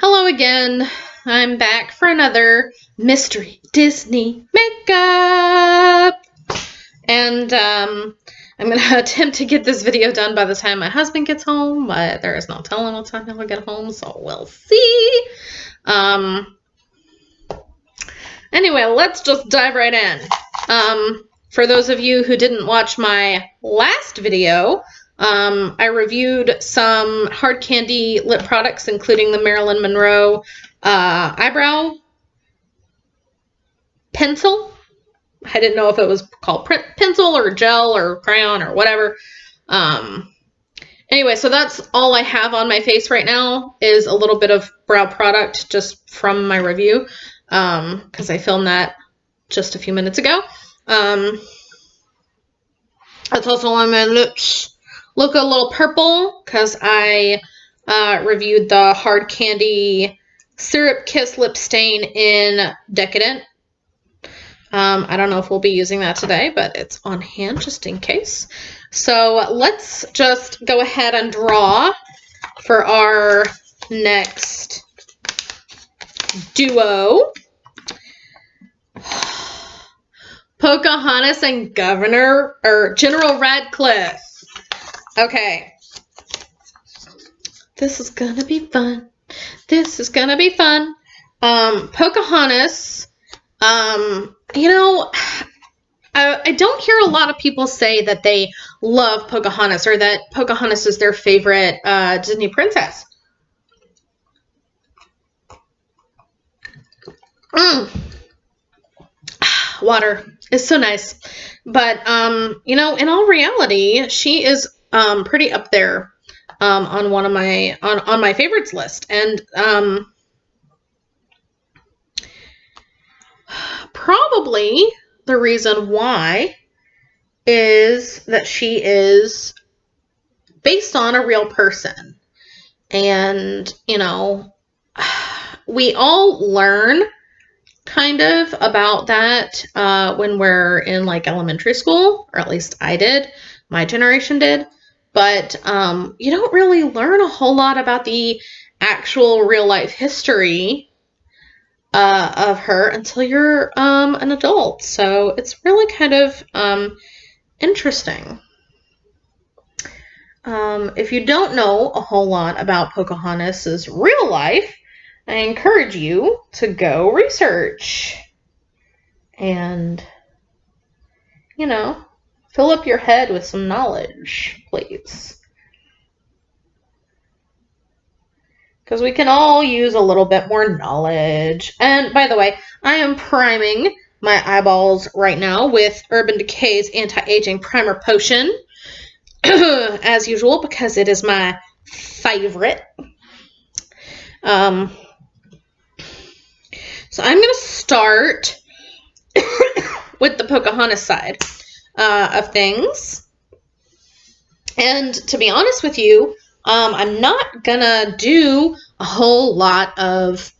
Hello again. I'm back for another mystery Disney makeup. And I'm going to attempt to get this video done by the time my husband gets home, but there is no telling what time he'll get home, so we'll see. Anyway, let's just dive right in. For those of you who didn't watch my last video, I reviewed some hard candy lip products, including the Marilyn Monroe eyebrow pencil. I didn't know if it was called pencil or gel or crayon or whatever. Anyway, so that's all I have on my face right now is a little bit of brow product just from my review, because I filmed that just a few minutes ago. That's also on my lips. Look a little purple because I reviewed the Hard Candy Syrup Kiss Lip Stain in Decadent. I don't know if we'll be using that today, but it's on hand just in case. So let's just go ahead and draw for our next duo. Pocahontas and General Radcliffe. Okay. This is gonna be fun. This is gonna be fun. Pocahontas, you know, I don't hear a lot of people say that they love Pocahontas or that Pocahontas is their favorite Disney princess. Water is so nice. But, you know, in all reality, she is pretty up there on one of my on my favorites list. And probably the reason why is that she is based on a real person. And, you know, we all learn kind of about that when we're in like elementary school, or at least I did, my generation did. But you don't really learn a whole lot about the actual real life history of her until you're an adult. So it's really kind of interesting. If you don't know a whole lot about Pocahontas's real life, I encourage you to go research and, you know, fill up your head with some knowledge, please. Because we can all use a little bit more knowledge. And by the way, I am priming my eyeballs right now with Urban Decay's Anti-Aging Primer Potion, as usual, because it is my favorite. So I'm going to start with the Pocahontas side of things. And to be honest with you, I'm not going to do a whole lot of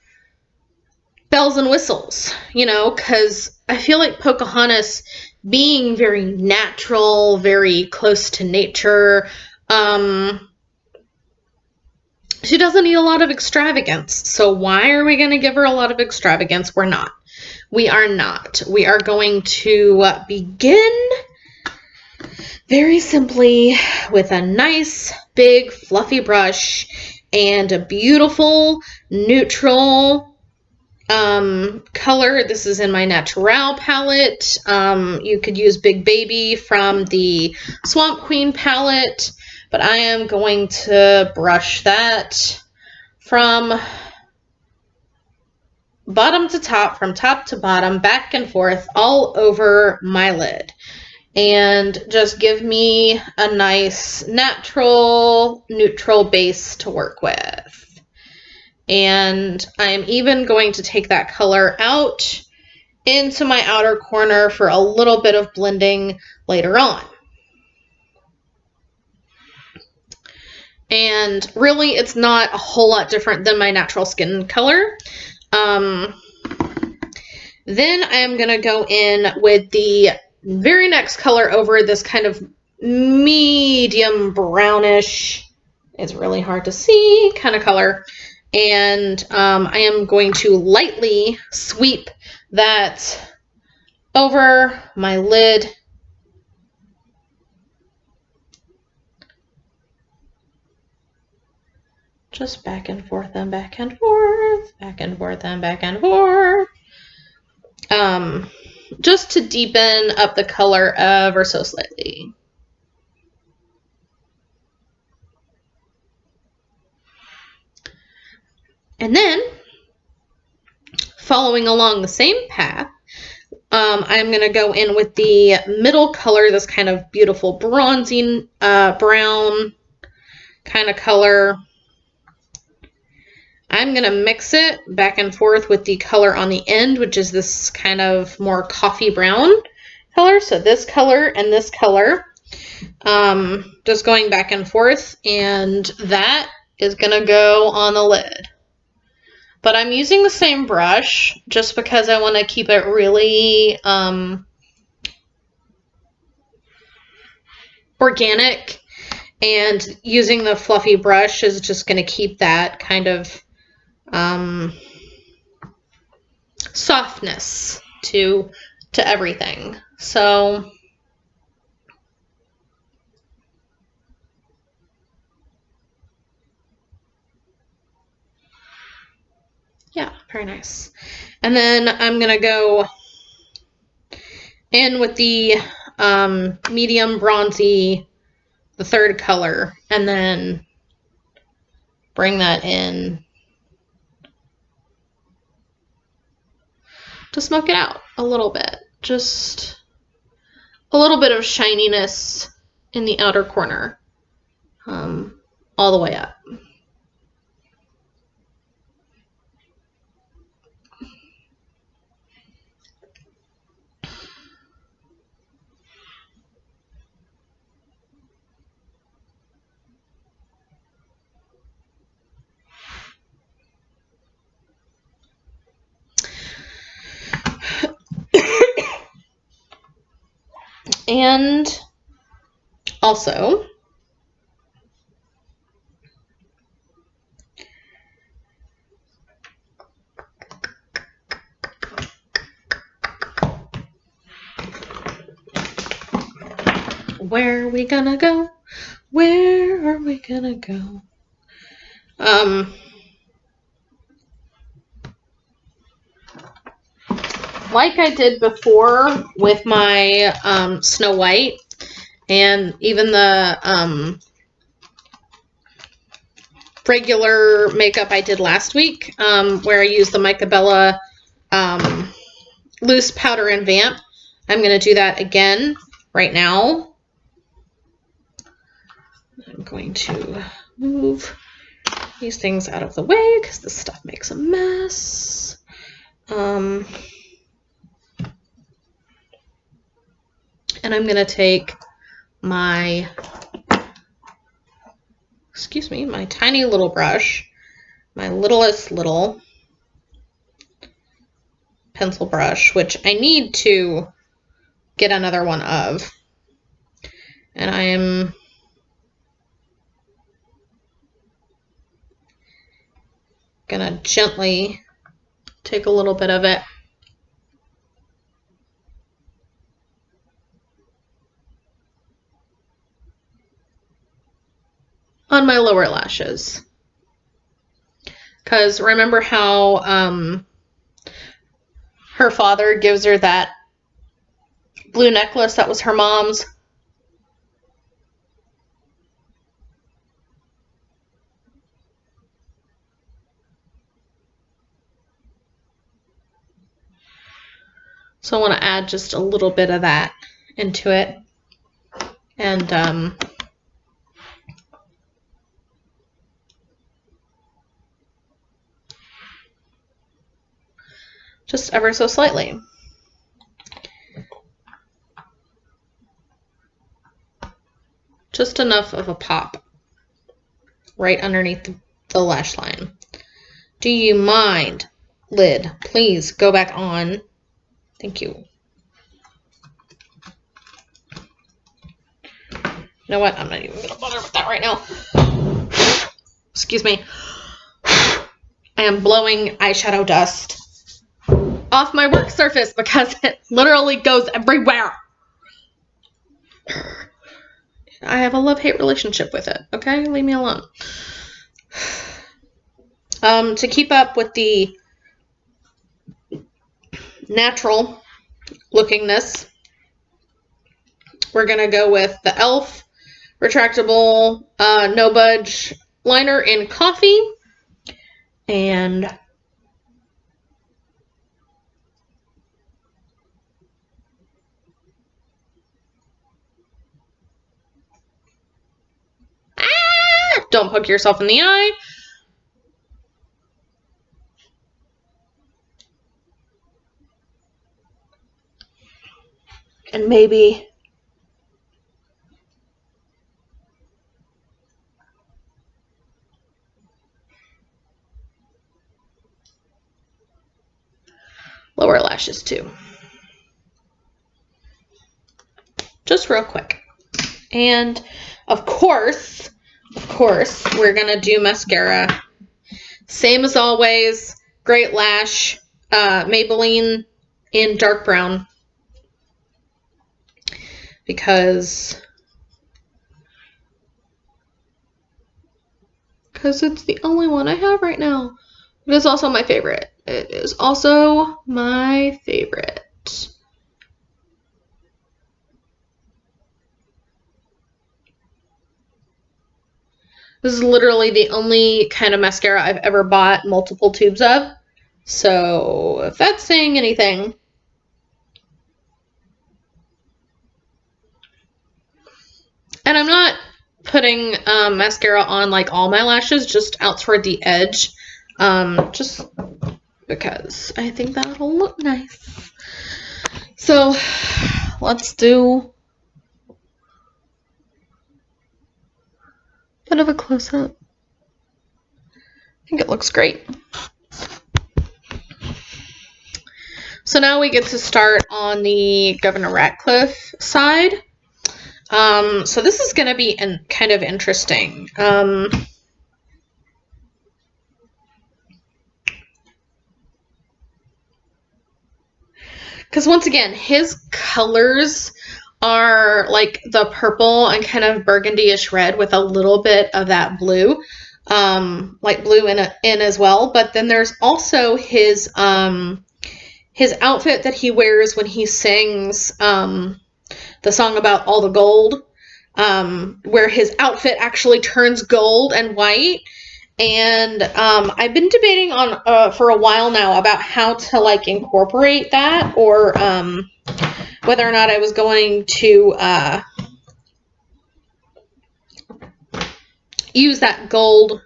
bells and whistles, you know, because I feel like Pocahontas being very natural, very close to nature, she doesn't need a lot of extravagance. So why are we going to give her a lot of extravagance? We're not. We are not. We are going to begin very simply with a nice, big, fluffy brush and a beautiful, neutral color. This is in my Natural palette. You could use Big Baby from the Swamp Queen palette. But I am going to brush that from bottom to top, from top to bottom, back and forth, all over my lid. And just give me a nice, natural, neutral base to work with. And I'm even going to take that color out into my outer corner for a little bit of blending later on. And really, it's not a whole lot different than my natural skin color. Then I am going to go in with the very next color over this kind of medium brownish, it's really hard to see, kind of color. And I am going to lightly sweep that over my lid. Just back and forth and back and forth, back and forth and back and forth. Just to deepen up the color ever so slightly. And then, following along the same path, I'm going to go in with the middle color, this kind of beautiful bronzy brown kind of color. I'm going to mix it back and forth with the color on the end, which is this kind of more coffee brown color. So this color and this color, just going back and forth, and that is going to go on the lid. But I'm using the same brush just because I want to keep it really organic, and using the fluffy brush is just going to keep that kind of softness to everything. So yeah, very nice. And then I'm going to go in with the medium bronzy, the third color, and then bring that in to smoke it out a little bit. Just a little bit of shininess in the outer corner, all the way up. And also, where are we gonna go? Where are we gonna go? Like I did before with my Snow White, and even the regular makeup I did last week, where I used the Mica Bella loose powder and vamp. I'm going to do that again right now. I'm going to move these things out of the way because this stuff makes a mess. And I'm going to take my, my tiny little brush, my littlest little pencil brush, which I need to get another one of. And I am gonna gently take a little bit of it on my lower lashes. Because remember how her father gives her that blue necklace that was her mom's? So I want to add just a little bit of that into it. And just ever so slightly. Just enough of a pop right underneath the lash line. Do you mind, lid? Please go back on. Thank you. You know what? I'm not even going to bother with that right now. Excuse me. I am blowing eyeshadow dust off my work surface because it literally goes everywhere. I have a love-hate relationship with it, okay? Leave me alone. To keep up with the natural lookingness, we're going to go with the e.l.f. retractable no budge liner in coffee, and don't poke yourself in the eye. And maybe lower lashes too. Just real quick. And of course, we're gonna do mascara. Same as always, Great Lash, Maybelline in dark brown. Because it's the only one I have right now. It is also my favorite. It is also my favorite. This is literally the only kind of mascara I've ever bought multiple tubes of. So, if that's saying anything. And I'm not putting mascara on like all my lashes, just out toward the edge. Just because I think that'll look nice. So, let's do a bit of a close-up. I think it looks great. So now we get to start on the Governor Ratcliffe side. So this is going to be kind of interesting. Because once again, his colors are like the purple and kind of burgundy-ish red with a little bit of that blue, light blue in as well. But then there's also his outfit that he wears when he sings the song about all the gold, where his outfit actually turns gold and white. And I've been debating on for a while now about how to like incorporate that, or whether or not I was going to use that gold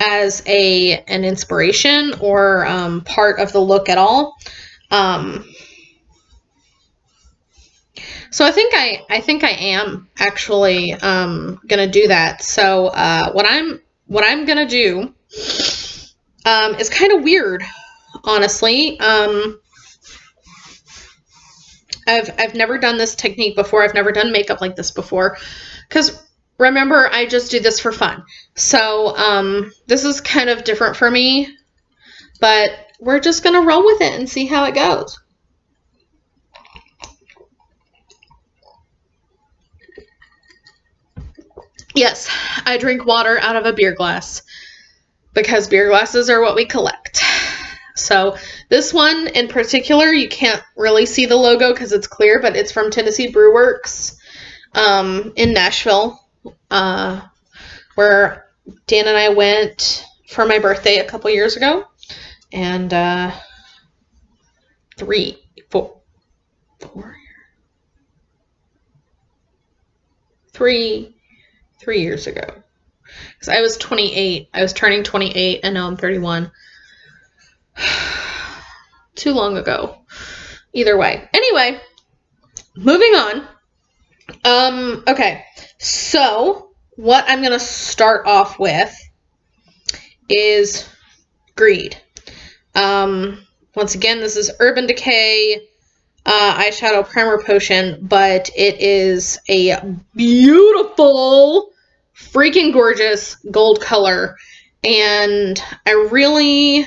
as an inspiration or part of the look at all. So I think I am actually gonna do that. So what I'm gonna do is kind of weird, honestly. I've never done this technique before. I've never done makeup like this before, because remember, I just do this for fun. So this is kind of different for me, but we're just gonna roll with it and see how it goes. Yes, I drink water out of a beer glass because beer glasses are what we collect. So this one in particular, you can't really see the logo because it's clear, but it's from Tennessee Brew Works in Nashville, where Dan and I went for my birthday a couple years ago. And 3 years ago. Because I was 28. I was turning 28, and now I'm 31. Too long ago. Either way. Anyway, moving on. Okay. So, what I'm going to start off with is Greed. Once again, this is Urban Decay eyeshadow primer potion, but it is a beautiful, freaking gorgeous gold color, And I really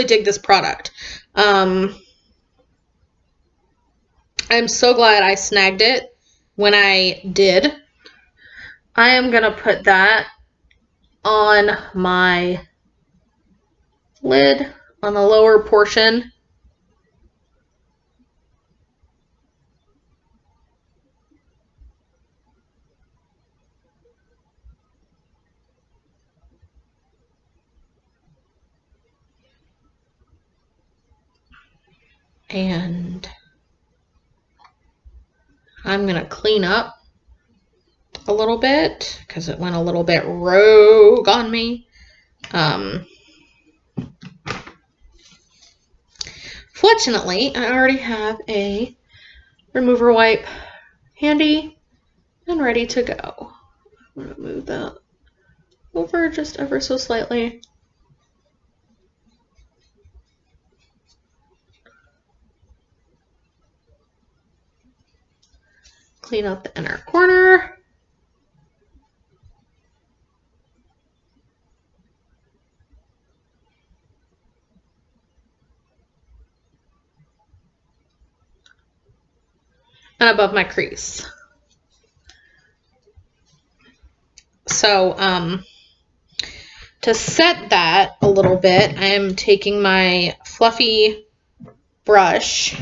dig this product. I'm so glad I snagged it when I did. I am going to put that on my lid on the lower portion. And I'm going to clean up a little bit because it went a little bit rogue on me. Fortunately, I already have a remover wipe handy and ready to go. I'm going to move that over just ever so slightly. Clean up the inner corner. And above my crease. So, to set that a little bit, I am taking my fluffy brush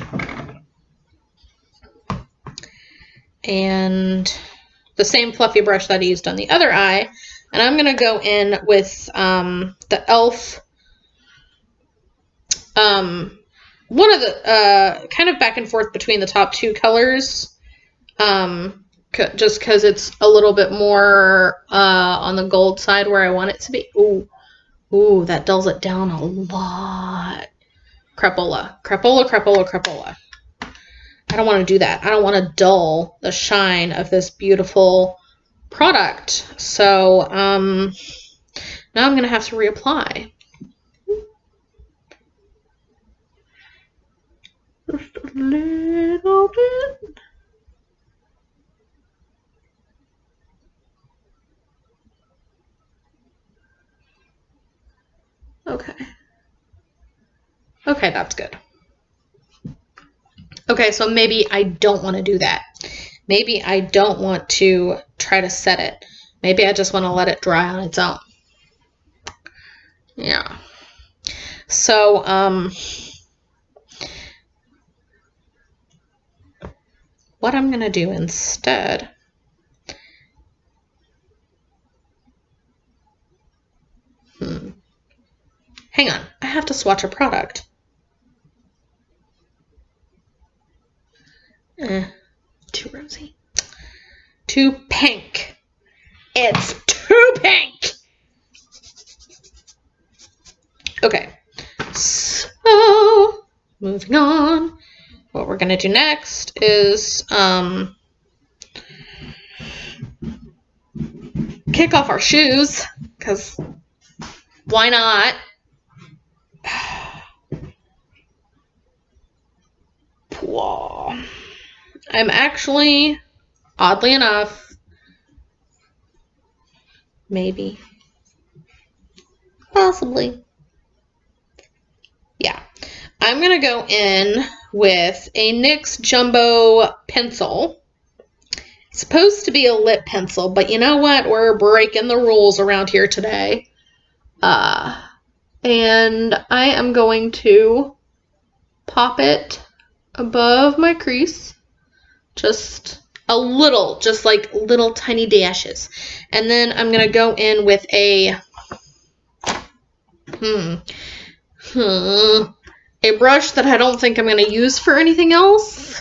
and the same fluffy brush that I used on the other eye, and I'm going to go in with the e.l.f. One of the kind of back and forth between the top two colors, just because it's a little bit more on the gold side where I want it to be. Ooh, that dulls it down a lot. Crapola. I don't want to do that. I don't want to dull the shine of this beautiful product. So now I'm going to have to reapply. Just a little bit. Okay. Okay, that's good. Okay, so maybe I don't want to do that. Maybe I don't want to try to set it. Maybe I just want to let it dry on its own. Yeah. So, what I'm going to do instead, hang on, I have to swatch a product. Too rosy. Too pink. It's too pink! Okay, so moving on. What we're going to do next is kick off our shoes, because why not? I'm actually, oddly enough, maybe, possibly, yeah. I'm going to go in with a NYX Jumbo pencil. It's supposed to be a lip pencil, but you know what? We're breaking the rules around here today. And I am going to pop it above my crease. Just a little, just like little tiny dashes. And then I'm going to go in with a brush that I don't think I'm going to use for anything else.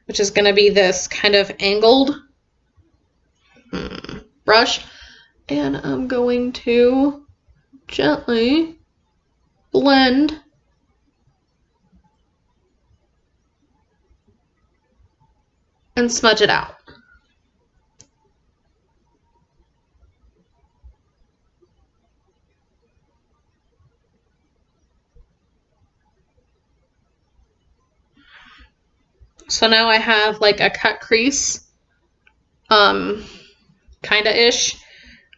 Which is going to be this kind of angled brush. And I'm going to gently blend and smudge it out. So So now I have like a cut crease, kinda-ish.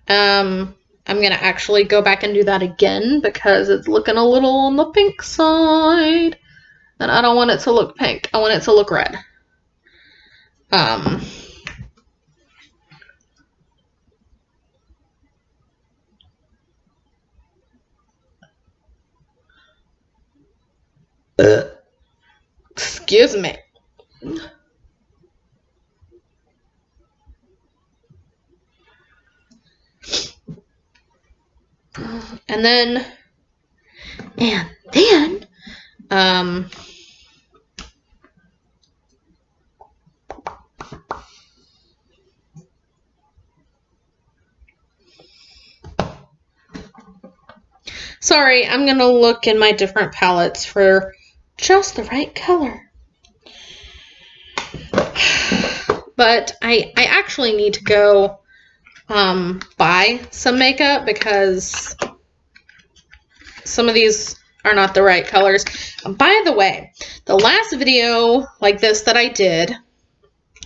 I'm gonna actually go back and do that again because it's looking a little on the pink side. And I don't want it to look pink. I want it to look red. Excuse me. And then, sorry, I'm gonna look in my different palettes for just the right color. But I actually need to go buy some makeup because some of these are not the right colors. By the way, the last video like this that I did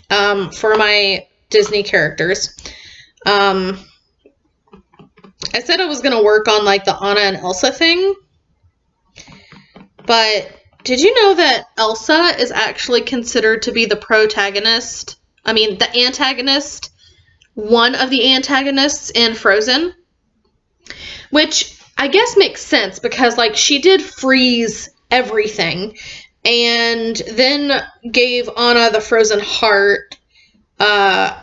for my Disney characters, I said I was going to work on like the Anna and Elsa thing, but did you know that Elsa is actually considered to be the protagonist? I mean, the antagonist, one of the antagonists in Frozen, which I guess makes sense because like she did freeze everything and then gave Anna the frozen heart on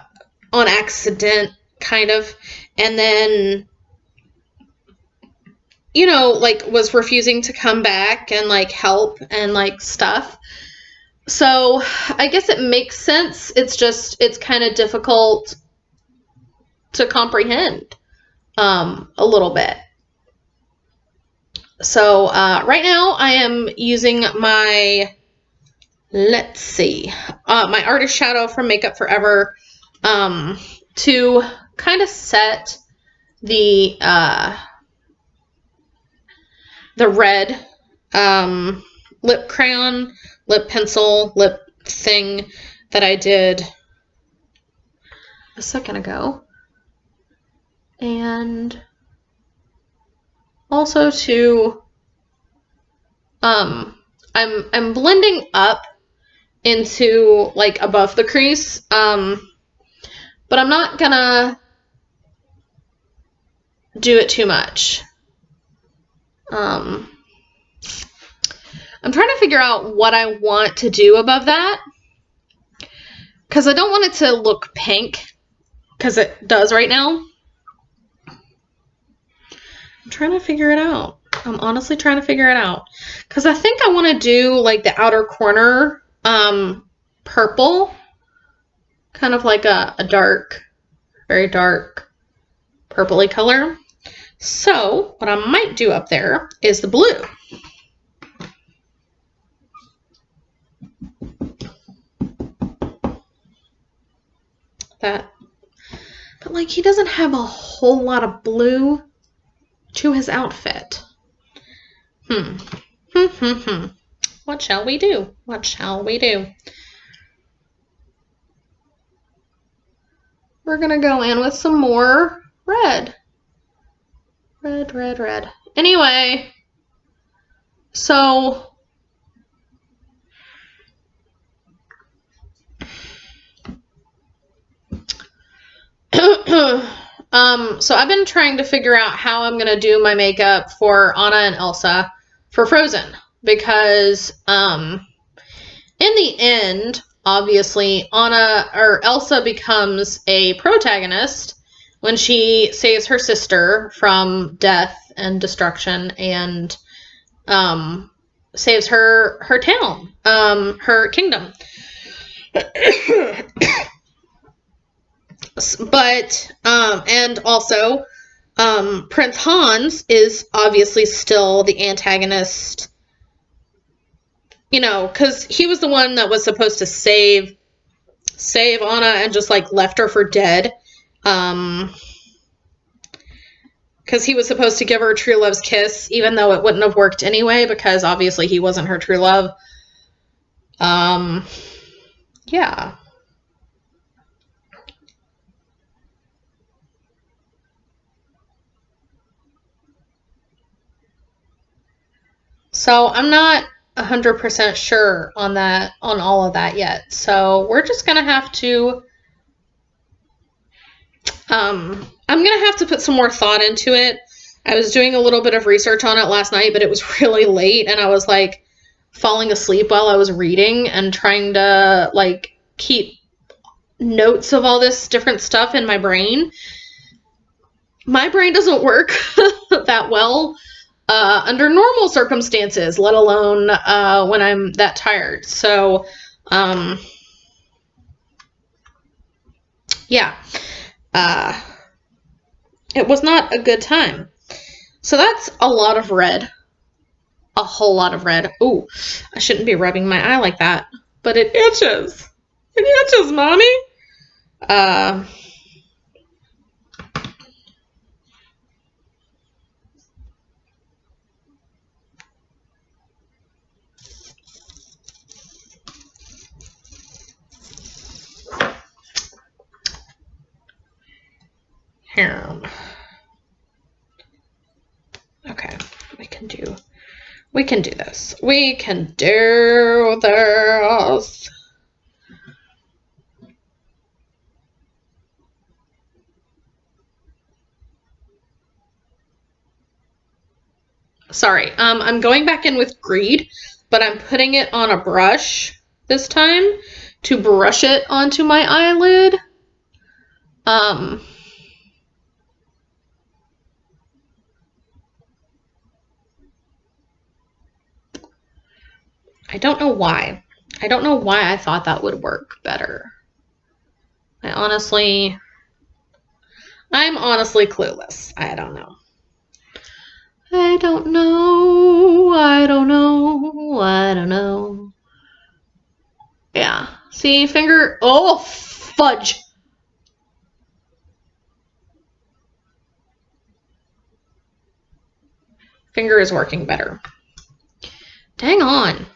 accident, kind of, and then, you know, like was refusing to come back and like help and like stuff. So I guess it makes sense. It's just, it's kind of difficult to comprehend a little bit. So right now I am using my, let's see, my Artist Shadow from Makeup Forever to kind of set the red lip crayon, lip pencil, lip thing that I did a second ago. And also to, I'm blending up into like above the crease, but I'm not gonna do it too much. I'm trying to figure out what I want to do above that, because I don't want it to look pink, because it does right now. I'm trying to figure it out. I'm honestly trying to figure it out, because I think I want to do like the outer corner purple, kind of like a dark, very dark purpley color. So what I might do up there is the blue. That, but like he doesn't have a whole lot of blue to his outfit. What shall we do? What shall we do? We're gonna go in with some more red. Red, red, red. Anyway, so so I've been trying to figure out how I'm gonna do my makeup for Anna and Elsa for Frozen, because in the end, obviously Elsa becomes a protagonist when she saves her sister from death and destruction and saves her town, her kingdom. But and also Prince Hans is obviously still the antagonist, you know, because he was the one that was supposed to save Anna and just like left her for dead, because he was supposed to give her true love's kiss, even though it wouldn't have worked anyway, because obviously he wasn't her true love. Yeah. So I'm not 100% sure on that, on all of that yet. So we're just gonna have to, I'm gonna have to put some more thought into it. I was doing a little bit of research on it last night, but it was really late and I was like falling asleep while I was reading and trying to like keep notes of all this different stuff in my brain. My brain doesn't work that well under normal circumstances, let alone when I'm that tired. So, yeah, uh, it was not a good time. So that's a lot of red. A whole lot of red. Ooh, I shouldn't be rubbing my eye like that, but it itches. It itches, mommy. Uh, here. Okay, we can do this. We can do this. Sorry, I'm going back in with Greed, but I'm putting it on a brush this time to brush it onto my eyelid. I don't know why. I don't know why I thought that would work better. I'm honestly clueless. I don't know. I don't know. I don't know. I don't know. Yeah. See, finger. Oh, fudge. Finger is working better. Dang on.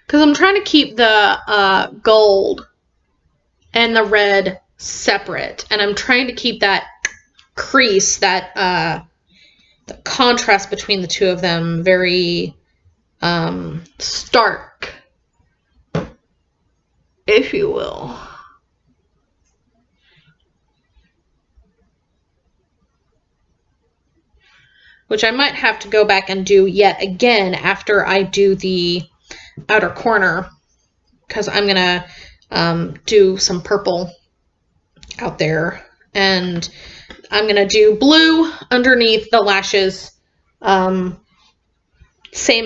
Because I'm trying to keep the gold and the red separate. And I'm trying to keep that crease, that the contrast between the two of them very stark, if you will. Which I might have to go back and do yet again after I do the outer corner, because I'm going to do some purple out there. And I'm going to do blue underneath the lashes, same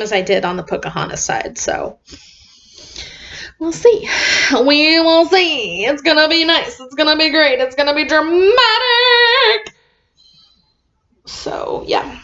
as I did on the Pocahontas side. So we'll see. We will see. It's going to be nice. It's going to be great. It's going to be dramatic. So, yeah.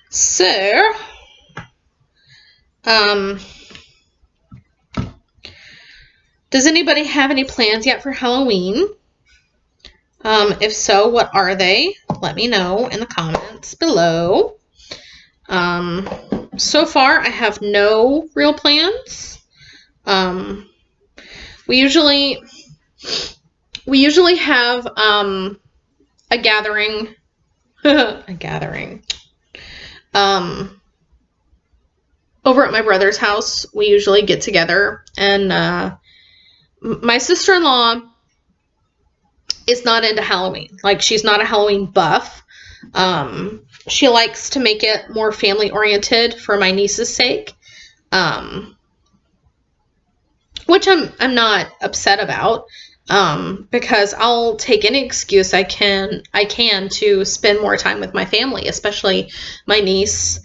So, does anybody have any plans yet for Halloween? If so, what are they? Let me know in the comments below. So far, I have no real plans. We usually have a gathering, a gathering. Over at my brother's house, we usually get together, and my sister-in-law is not into Halloween. Like, she's not a Halloween buff. She likes to make it more family oriented for my niece's sake. Which I'm not upset about, because I'll take any excuse I can to spend more time with my family, especially my niece.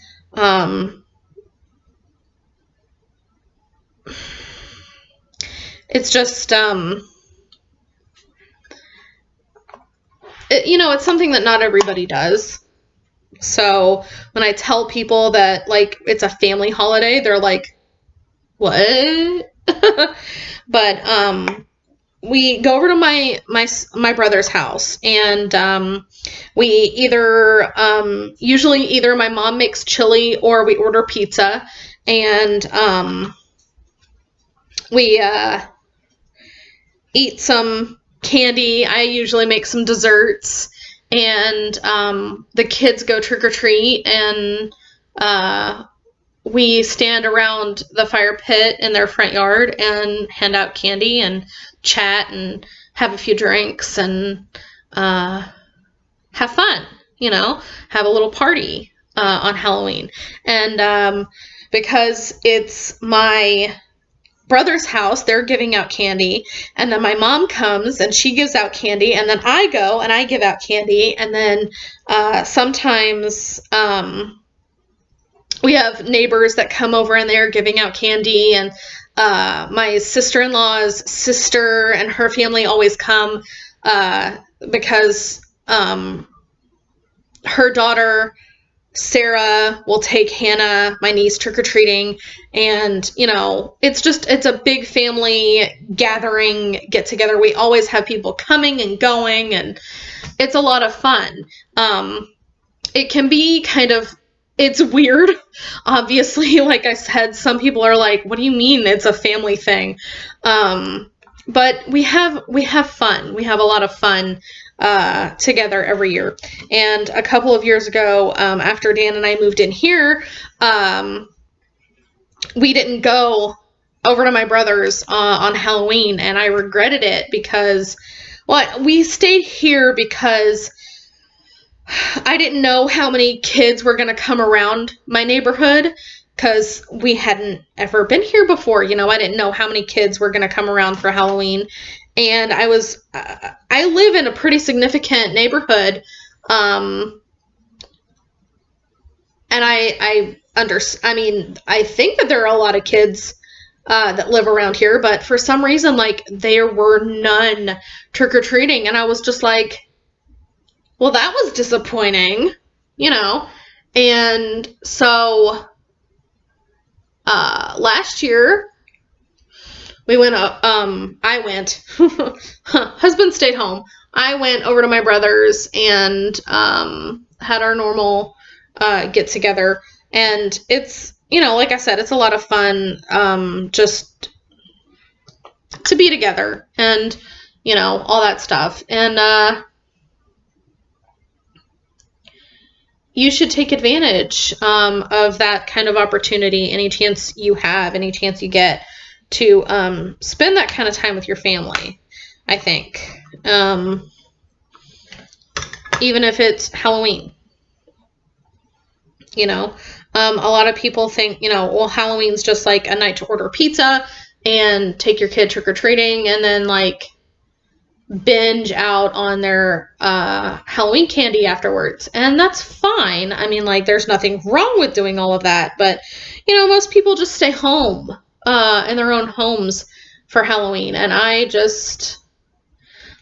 It's just, it's something that not everybody does. So when I tell people that, like, it's a family holiday, they're like, what? But we go over to my brother's house, and we usually either my mom makes chili or we order pizza, and we eat some candy. I usually make some desserts, and the kids go trick or treat, and we stand around the fire pit in their front yard and hand out candy and chat and have a few drinks and have fun, have a little party on Halloween. And because it's my brother's house, they're giving out candy, and then my mom comes and she gives out candy, and then I go and I give out candy, and then sometimes we have neighbors that come over and they're giving out candy, and my sister-in-law's sister and her family always come because her daughter Sarah will take Hannah, my niece, trick-or-treating, and it's a big family gathering, get together. We always have people coming and going, and it's a lot of fun. It can be it's weird, obviously. Like I said, some people are like, what do you mean it's a family thing? But we have fun. We have a lot of fun together every year. And a couple of years ago, after Dan and I moved in here, we didn't go over to my brother's on Halloween, and I regretted it because, well, we stayed here because I didn't know how many kids were going to come around my neighborhood, because we hadn't ever been here before. I didn't know how many kids were going to come around for Halloween. And I live in a pretty significant neighborhood. And I think that there are a lot of kids that live around here, but for some reason, like, there were none trick-or-treating. And I was just like, well, that was disappointing, And so last year we went I went husband stayed home. I went over to my brother's and had our normal get together, and it's like I said, it's a lot of fun, just to be together and all that stuff. And you should take advantage of that kind of opportunity any chance you have, any chance you get to spend that kind of time with your family, I think. Even if it's Halloween. A lot of people think, well, Halloween's just like a night to order pizza and take your kid trick-or-treating and then, like, binge out on their Halloween candy afterwards. And that's fine. I mean, like, there's nothing wrong with doing all of that. But, most people just stay home in their own homes for Halloween. And I just,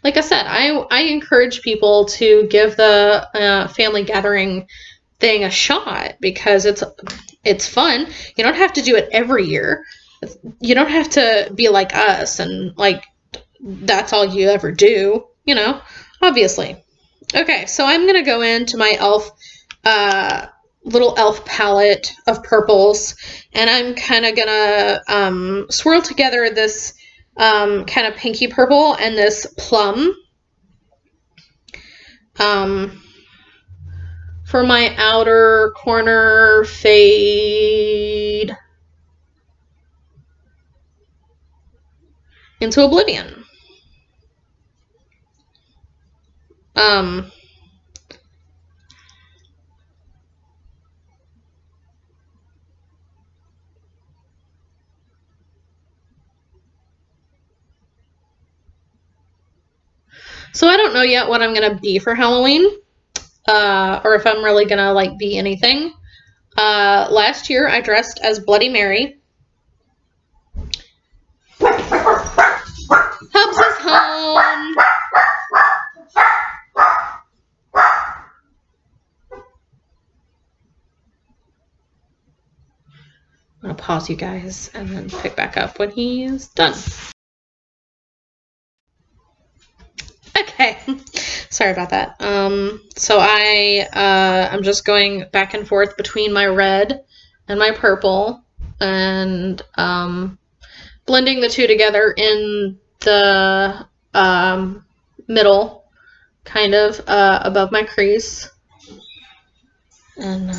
like I said, I encourage people to give the family gathering thing a shot, because it's fun. You don't have to do it every year. You don't have to be like us and, like, that's all you ever do, obviously. Okay, so I'm going to go into my little elf palette of purples, and I'm kind of going to swirl together this kind of pinky purple and this plum for my outer corner fade. into oblivion. So I don't know yet what I'm going to be for Halloween, or if I'm really going to like be anything. Last year I dressed as Bloody Mary. Hubs is home. I'm going to pause you guys and then pick back up when he's done. Okay, sorry about that. So I'm just going back and forth between my red and my purple, and blending the two together in the middle, kind of above my crease, and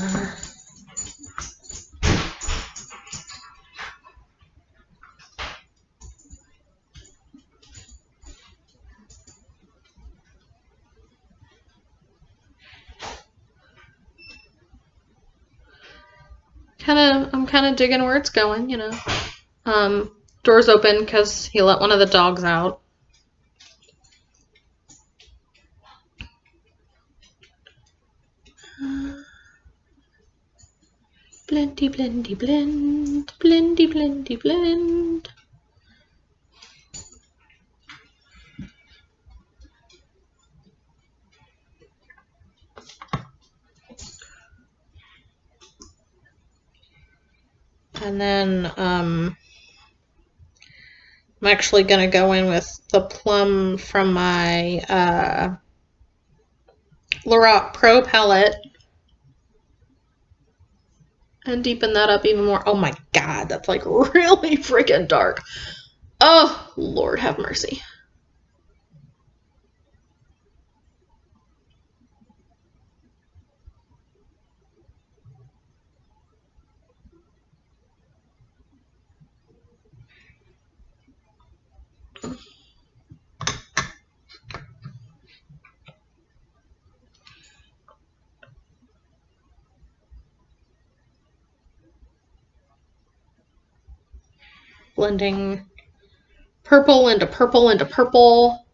I'm kind of digging where it's going, you know. Door's open because he let one of the dogs out. Blendy, blendy, blend. Blendy, blendy, blend. And then I'm actually going to go in with the plum from my Lorac Pro palette and deepen that up even more. Oh my god, that's like really freaking dark. Oh, Lord have mercy. Blending purple into purple into purple.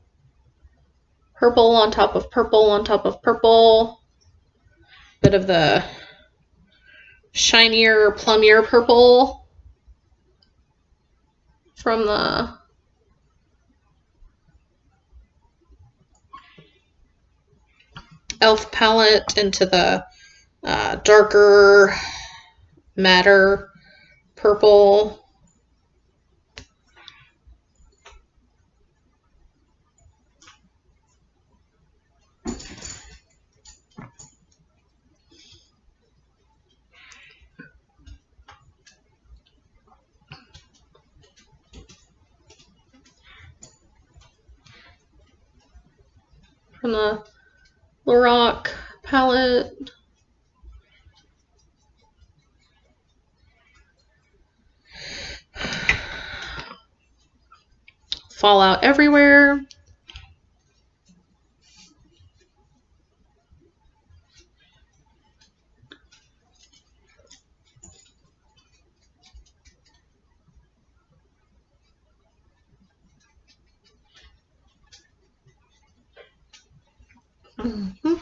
Purple on top of purple on top of purple. Bit of the shinier, plummier purple from the Elf palette into the darker, madder purple. From the Lorac palette. Fallout everywhere. Mm-hmm.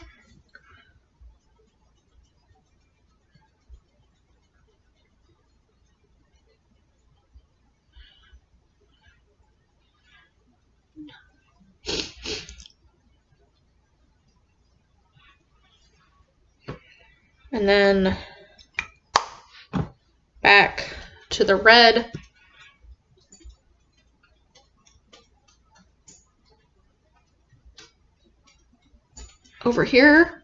And then back to the red. Over here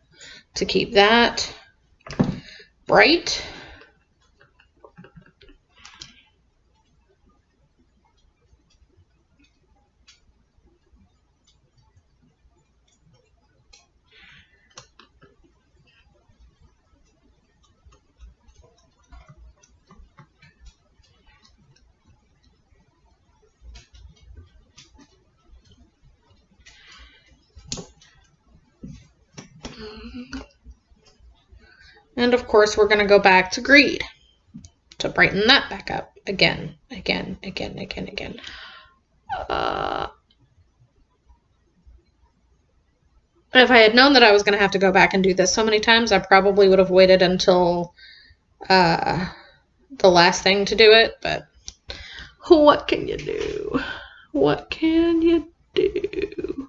to keep that bright. And of course, we're going to go back to greed to brighten that back up again. If I had known that I was going to have to go back and do this so many times, I probably would have waited until the last thing to do it. But what can you do? What can you do?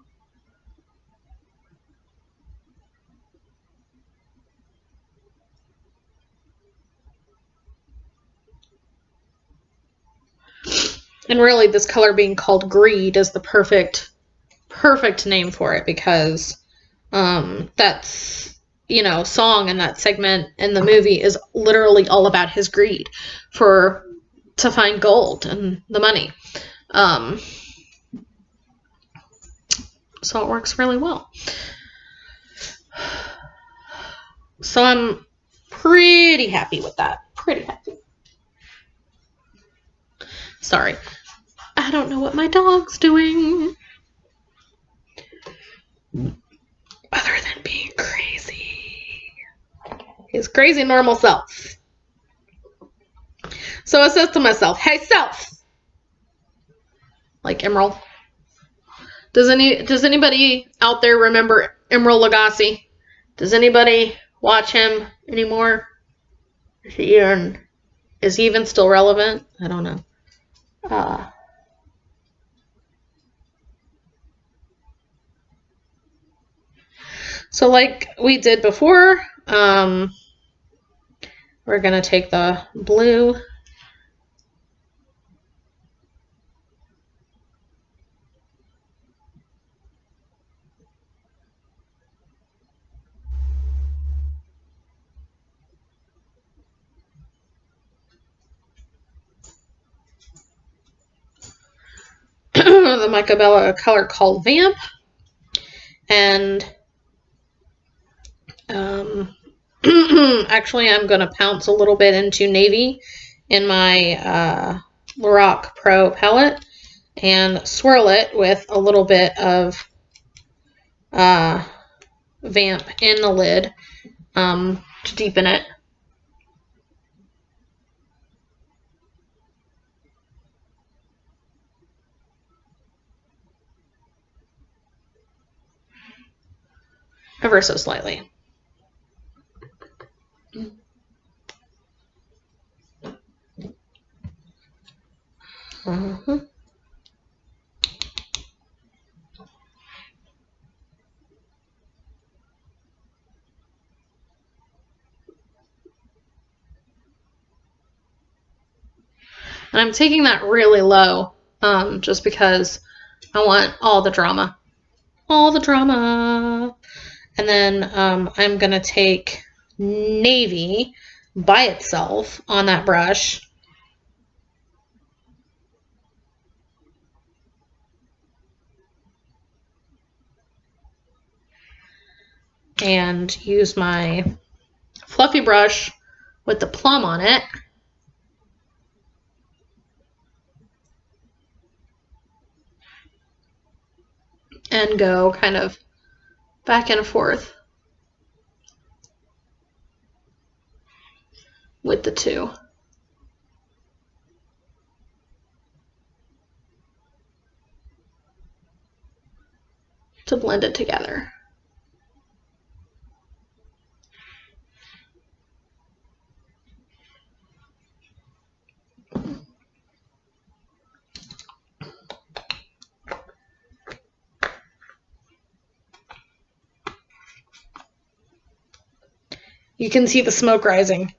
And really, this color being called greed is the perfect name for it, because that's, you know, song in that segment in the movie is literally all about his greed to find gold and the money. So it works really well. So I'm pretty happy with that. Pretty happy. Sorry. I don't know what my dog's doing. Other than being crazy. His crazy normal self. So I says to myself, hey self! Like Emerald. Does anybody out there remember Emerald Lagasse? Does anybody watch him anymore? Is he even still relevant? I don't know. So like we did before, we're going to take the blue the Michael Bella color called Vamp, and actually I'm going to pounce a little bit into Navy in my Lorac Pro palette and swirl it with a little bit of Vamp in the lid to deepen it. Ever so slightly. And I'm taking that really low, just because I want all the drama. All the drama. And then I'm going to take Navy by itself on that brush. And use my fluffy brush with the plum on it. And go kind of back and forth with the two. To blend it together. You can see the smoke rising.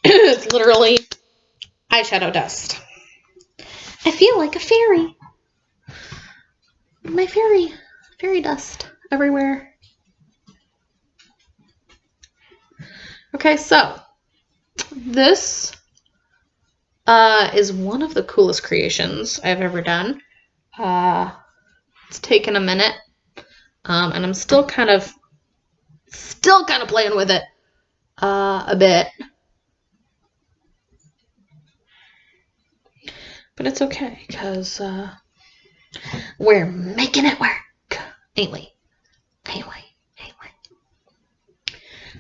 It's literally eyeshadow dust. I feel like a fairy. My fairy dust everywhere. Okay, so this is one of the coolest creations I've ever done. It's taken a minute, and I'm still kind of playing with it a bit. But it's okay, because we're making it work, ain't we? Ain't we? Ain't we?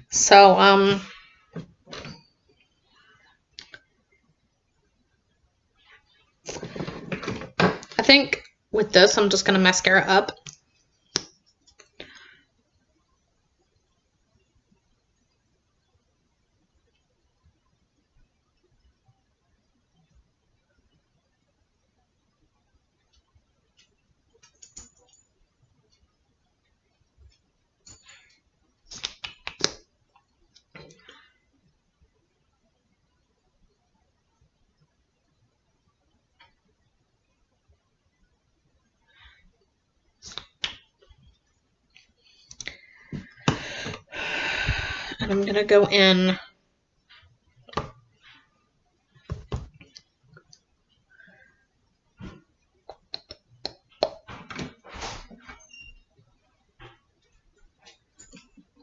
So, I think with this, I'm just going to mascara up. And I'm going to go in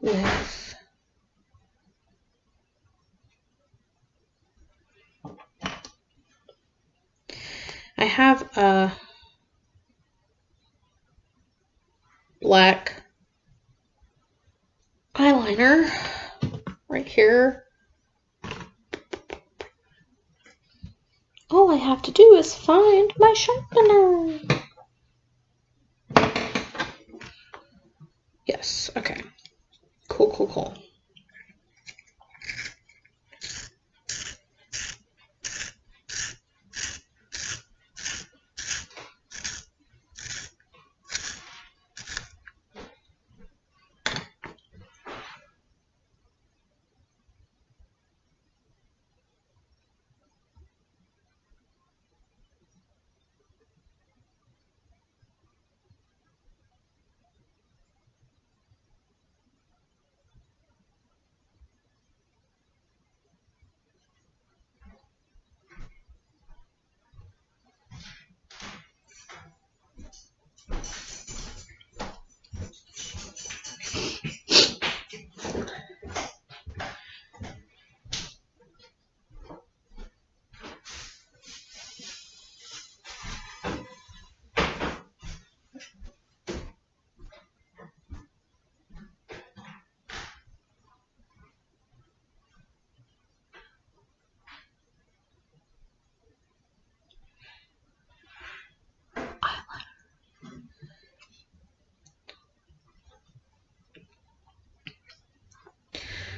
with I have a black eyeliner right here. All I have to do is find my sharpener. Yes, okay. Cool, cool, cool.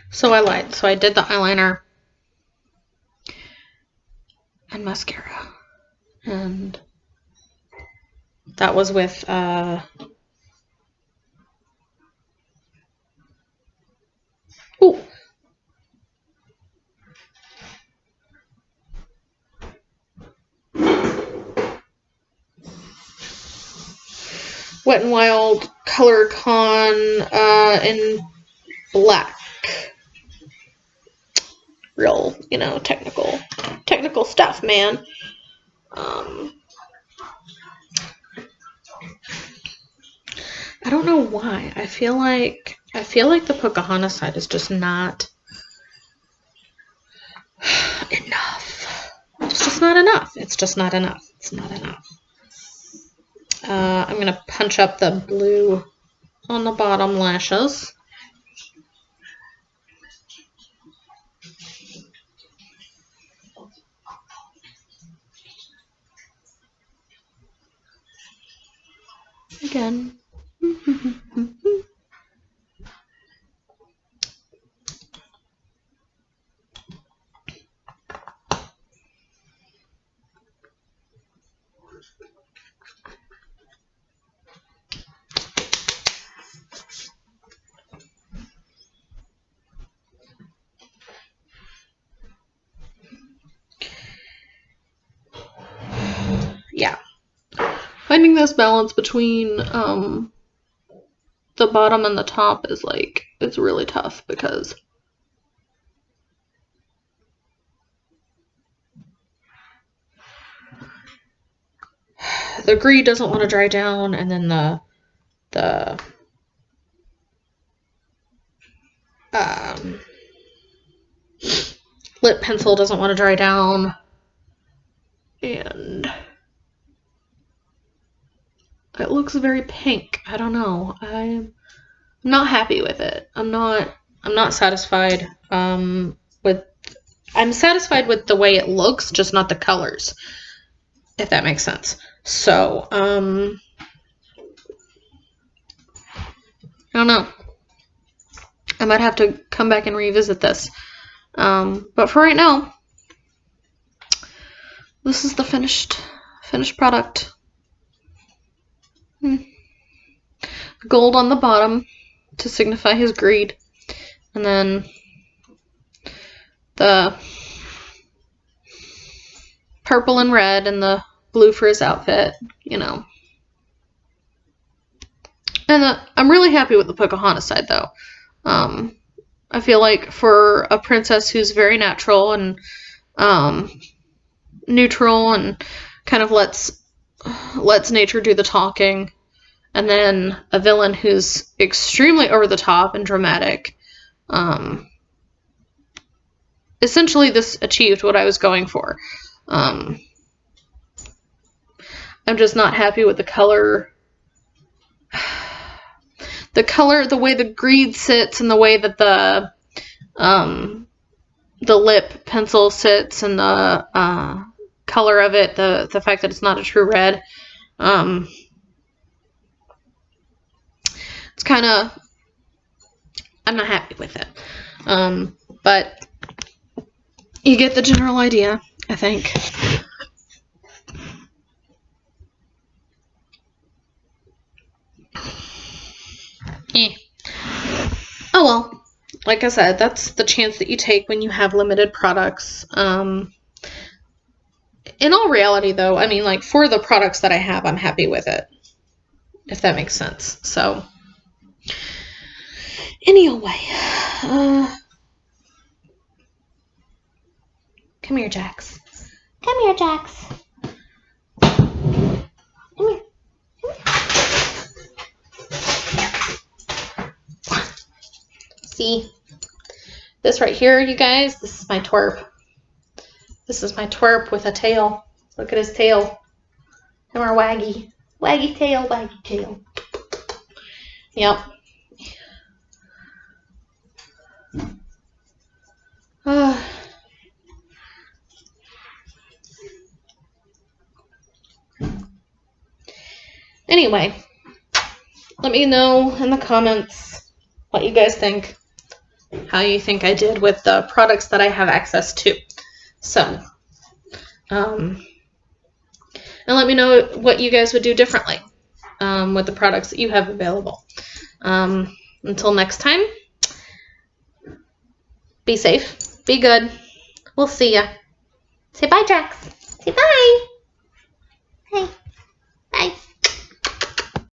So I lied. So I did the eyeliner and mascara. And that was with ooh. Wet n Wild Color Con in black. Real, technical stuff, man. I don't know why. I feel like the Pocahontas side is just not enough. It's just not enough. It's just not enough. It's not enough. I'm going to punch up the blue on the bottom lashes. Again. Yeah. Finding this balance between the bottom and the top is like, it's really tough because the green doesn't want to dry down, and then the lip pencil doesn't want to dry down, and it looks very pink. I don't know. I'm not happy with it. I'm not I'm not satisfied with. I'm satisfied with the way it looks, just not the colors, if that makes sense. So, I don't know. I might have to come back and revisit this. But for right now, this is the finished product. Gold on the bottom to signify his greed. And then the purple and red and the blue for his outfit, you know. And I'm really happy with the Pocahontas side, though. I feel like for a princess who's very natural and neutral and kind of lets nature do the talking, and then a villain who's extremely over the top and dramatic. Essentially, this achieved what I was going for. I'm just not happy with the color. The way the greed sits, and the way that the lip pencil sits, and the color of it, the fact that it's not a true red. It's kind of, I'm not happy with it. But you get the general idea, I think. Oh well, like I said, that's the chance that you take when you have limited products. In all reality, though, I mean, like, for the products that I have, I'm happy with it, if that makes sense. So, anyway, come here, Jax. Come here, Jax. Come here. See, this right here, you guys, this is my twerp. This is my twerp with a tail. Look at his tail. And our waggy. Waggy tail, waggy tail. Yep. Anyway, let me know in the comments what you guys think. How you think I did with the products that I have access to. So, and let me know what you guys would do differently with the products that you have available. Until next time, be safe, be good. We'll see ya. Say bye, Jax. Say bye.